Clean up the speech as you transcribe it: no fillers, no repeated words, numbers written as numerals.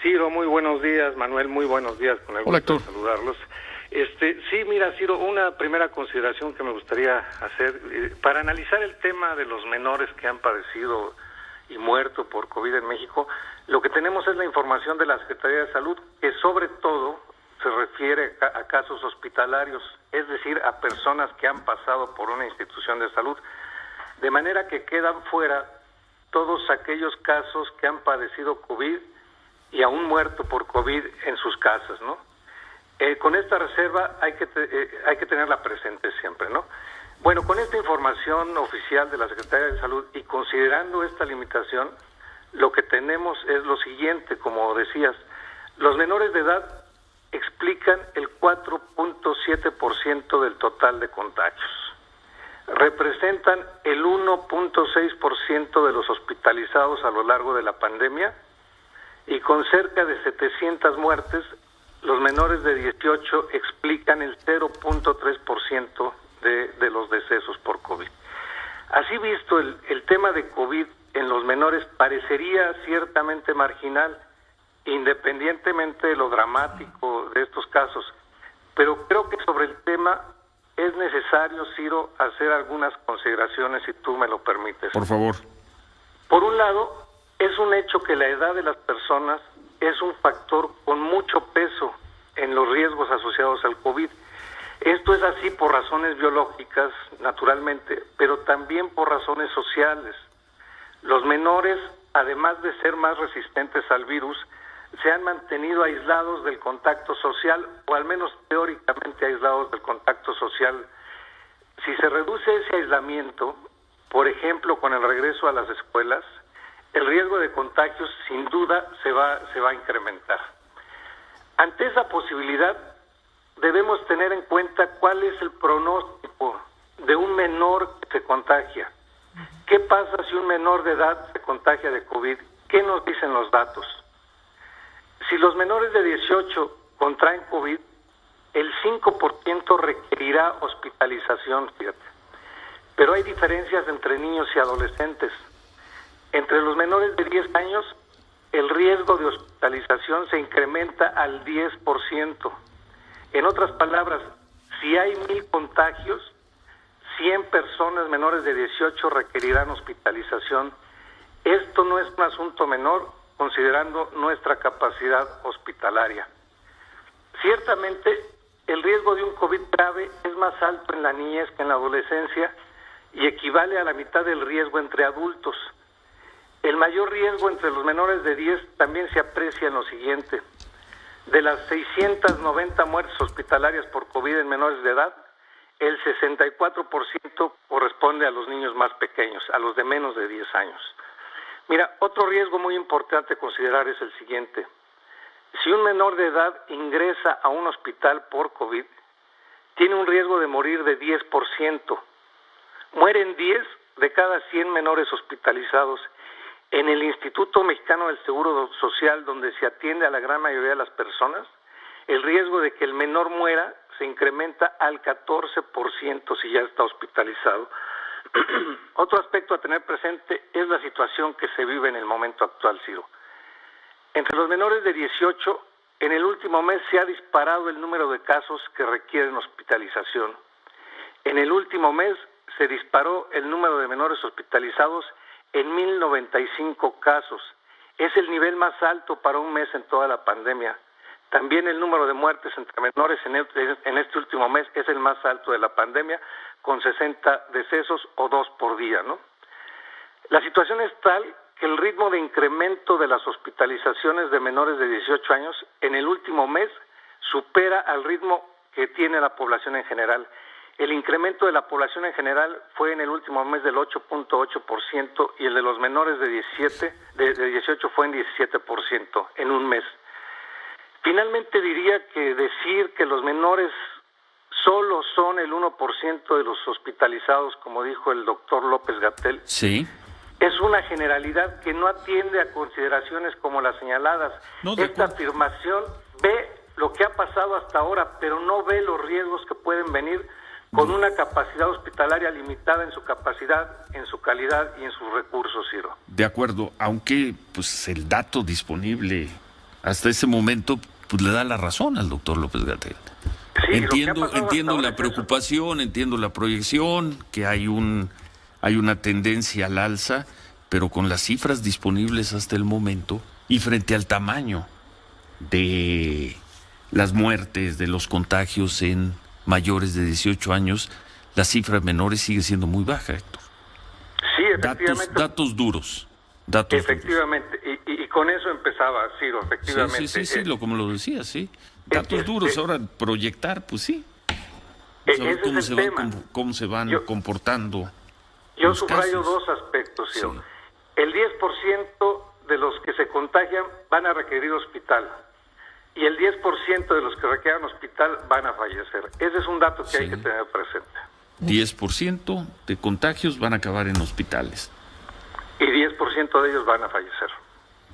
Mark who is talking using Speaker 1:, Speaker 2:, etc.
Speaker 1: Ciro, muy buenos días. Manuel, muy buenos días. Con el gusto de saludarlos. Sí, mira, Ciro, una primera consideración que me gustaría hacer para analizar el tema de los menores que han padecido y muerto por COVID en México. Lo que tenemos es la información de la Secretaría de Salud, que sobre todo se refiere a casos hospitalarios, es decir, a personas que han pasado por una institución de salud, de manera que quedan fuera todos aquellos casos que han padecido COVID y aún muerto por COVID en sus casas, ¿no? Con esta reserva hay que tenerla presente siempre, ¿no? Bueno, con esta información oficial de la Secretaría de Salud y considerando esta limitación, lo que tenemos es lo siguiente, como decías, los menores de edad explican el 4.7% del total de contagios. Representan el 1.6% de los hospitalizados a lo largo de la pandemia y con cerca de 700 muertes, los menores de 18 explican el 0.3% de los decesos por COVID. Así visto, el tema de COVID en los menores parecería ciertamente marginal, independientemente de lo dramático de estos casos, pero creo que sobre el tema es necesario, Ciro, hacer algunas consideraciones, si tú me lo permites.
Speaker 2: Por favor.
Speaker 1: Por un lado, es un hecho que la edad de las personas es un factor con mucho peso en los riesgos asociados al COVID. Esto es así por razones biológicas, naturalmente, pero también por razones sociales. Los menores, además de ser más resistentes al virus, se han mantenido aislados del contacto social, o al menos teóricamente aislados del contacto social. Si se reduce ese aislamiento, por ejemplo, con el regreso a las escuelas, el riesgo de contagios sin duda se va a incrementar. Ante esa posibilidad, debemos tener en cuenta cuál es el pronóstico de un menor que se contagia. ¿Qué pasa si un menor de edad se contagia de COVID? ¿Qué nos dicen los datos? Si los menores de 18 contraen COVID, el 5% requerirá hospitalización, fíjate. Pero hay diferencias entre niños y adolescentes. Entre los menores de 10 años, el riesgo de hospitalización se incrementa al 10%. En otras palabras, si hay 1,000 contagios, 100 personas menores de 18 requerirán hospitalización. Esto no es un asunto menor, considerando nuestra capacidad hospitalaria. Ciertamente, el riesgo de un COVID grave es más alto en la niñez que en la adolescencia y equivale a la mitad del riesgo entre adultos. El mayor riesgo entre los menores de 10 también se aprecia en lo siguiente. De las 690 muertes hospitalarias por COVID en menores de edad, el 64% corresponde a los niños más pequeños, a los de menos de 10 años. Mira, otro riesgo muy importante a considerar es el siguiente. Si un menor de edad ingresa a un hospital por COVID, tiene un riesgo de morir de 10%. Mueren 10 de cada 100 menores hospitalizados. En el Instituto Mexicano del Seguro Social, donde se atiende a la gran mayoría de las personas, el riesgo de que el menor muera se incrementa al 14% si ya está hospitalizado. Otro aspecto a tener presente es la situación que se vive en el momento actual, Ciro. Entre los menores de 18, en el último mes se ha disparado el número de casos que requieren hospitalización. En el último mes se disparó el número de menores hospitalizados en 1,095 casos. Es el nivel más alto para un mes en toda la pandemia. También el número de muertes entre menores en este último mes es el más alto de la pandemia, con 60 decesos o 2 por día, ¿no? La situación es tal que el ritmo de incremento de las hospitalizaciones de menores de 18 años en el último mes supera al ritmo que tiene la población en general. El incremento de la población en general fue en el último mes del 8.8% y el de los menores de 18 fue en 17% en un mes. Finalmente diría que decir que los menores solo son el 1% de los hospitalizados, como dijo el doctor López-Gatell,
Speaker 2: sí,
Speaker 1: es una generalidad que no atiende a consideraciones como las señaladas. Esta afirmación ve lo que ha pasado hasta ahora, pero no ve los riesgos que pueden venir con una capacidad hospitalaria limitada en su capacidad, en su calidad y en sus recursos, Ciro.
Speaker 2: De acuerdo, aunque pues el dato disponible hasta ese momento pues le da la razón al doctor López-Gatell.
Speaker 1: Sí,
Speaker 2: entiendo la preocupación, entiendo la proyección, que hay una tendencia al alza, pero con las cifras disponibles hasta el momento y frente al tamaño de las muertes, de los contagios en mayores de 18 años, la cifra de menores sigue siendo muy baja, Héctor.
Speaker 1: Sí, efectivamente.
Speaker 2: Datos duros.
Speaker 1: Efectivamente, y con eso empezaba, Ciro, efectivamente.
Speaker 2: Sí, como lo decía, sí. Datos duros, ahora proyectar, pues sí. Saber cómo se van comportando.
Speaker 1: Yo subrayo dos aspectos, Ciro. Sí. El 10% de los que se contagian van a requerir hospital y el 10% de los que requieran hospital van a fallecer. Ese es un dato que hay que tener presente.
Speaker 2: 10% de contagios van a acabar en hospitales.
Speaker 1: Y 10% de ellos van a fallecer.